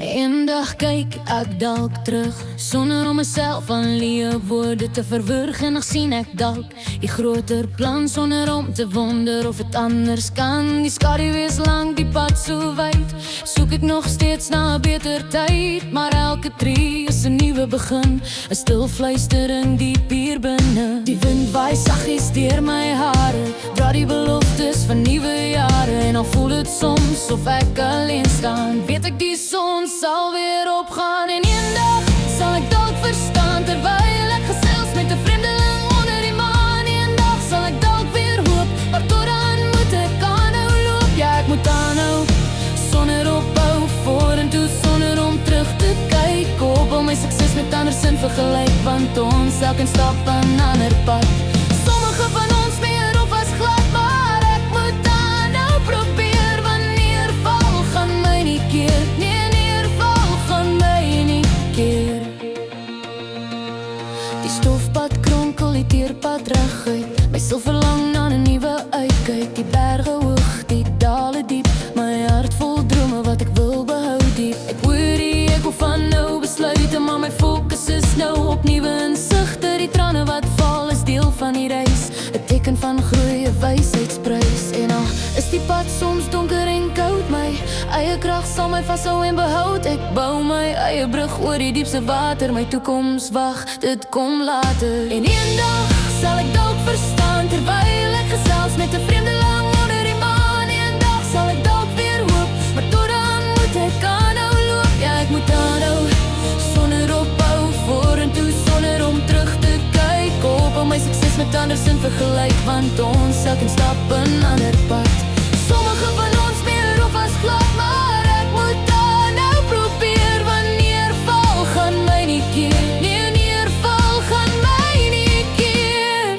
Eendag kyk ek dalk terug, sonder om myself aan leë woorde te verwurg. En nog sien ek dalk die groter plan, sonder om te wonder of het anders kan. Die skaduw is lang, die pad so wyd, soek ek nog steeds na 'n beter tyd. Maar elke tree is 'n nuwe begin, 'n stil fluistering diep hier binne. Die wind waai saggies deur my hare, dra die beloftes van nuwe jare. En al voel het soms of ek alleen staan, weet ek die son sal weer opgaan. En eendag sal ek dalk verstaan, terwyl ek gesels met 'n vreemdeling onder die maan. Eendag sal ek dalk weer hoop, maar tot dan moet ek aanhou loop. Ja, ek moet aanhou, sonder ophou, vorentoe sonder om terug te kyk. Koop al my sukses met ander sin vergelyk, want ons elkeen stap 'n ander pad. Sommige van ons meer of as glad, maar ek moet aanhou probeer. Wanneer val gaan my nie keer, nee, neerval gaan my nie keer. Die stofpad kronkel, die teerpad reguit, my stil verlang na 'n nuwe uitkyk. Die berge hoog, die dale diep, my hart vol drome wat ek wil behou diep. Ek hoor die eko van nou besluite, maar my fokus is nou op nuwe insigte. Die trane wat val is deel van die reis, 'n teken van groei, 'n wysheidsprys. En al is die pad soms donker en koud, my eie krag sal my vashou en behoud. Ek bou my eie brug oor die diepste water, my toekoms wag, dit kom later. En eendag sal ek dalk verstaan, terwyl ek gesels met 'n vreemdeling onder die maan. Eendag sal ek dalk weer hoop, maar tot dan moet ek aanhou loop. Ja, ek moet aanhou, sonder ophou, vorentoe sonder om terug te kyk. Koop al my sukses met ander sin vergelyk, want ons elkeen stap 'n ander pad. Sommige van ons meer of as glad, maar ek moet aanhou probeer. Wanneer val gaan my nie keer, nee, neerval gaan my nie keer.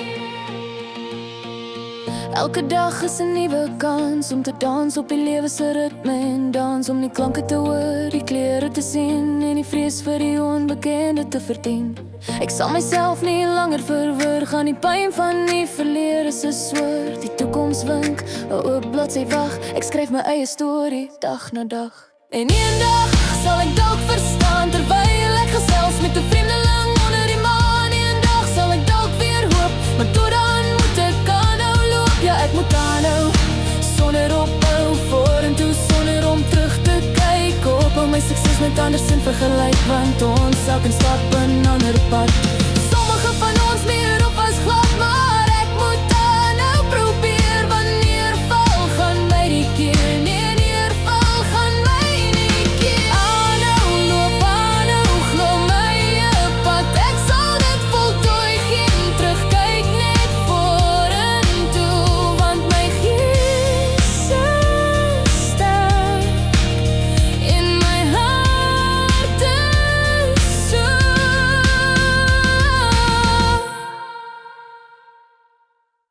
Elke dag is 'n nuwe kans om te dans op die lewe se ritme en dans, om die klanke te hoor, die kleure te sien en die vrees vir die onbekende te verdien. Ek sal myself nie langer verwurg aan die pyn van die verlede se swoord. Die toekoms wink, 'n oop bladsy wag, ek skryf my eie storie dag na dag. En eendag sal ek dalk verstaan, terwyl ek gesels met 'n vreemdeling onder die maan. Eendag sal ek dalk weer hoop, maar tot dan moet ek aanhou loop. Ja, ek moet aanhou, sonder ophou, vorentoe sonder om terug te kyk. Koop al my sukses met ander sin vergelyk, want ons elkeen stap 'n ander pad. Sommige van ons meer op as glad, maar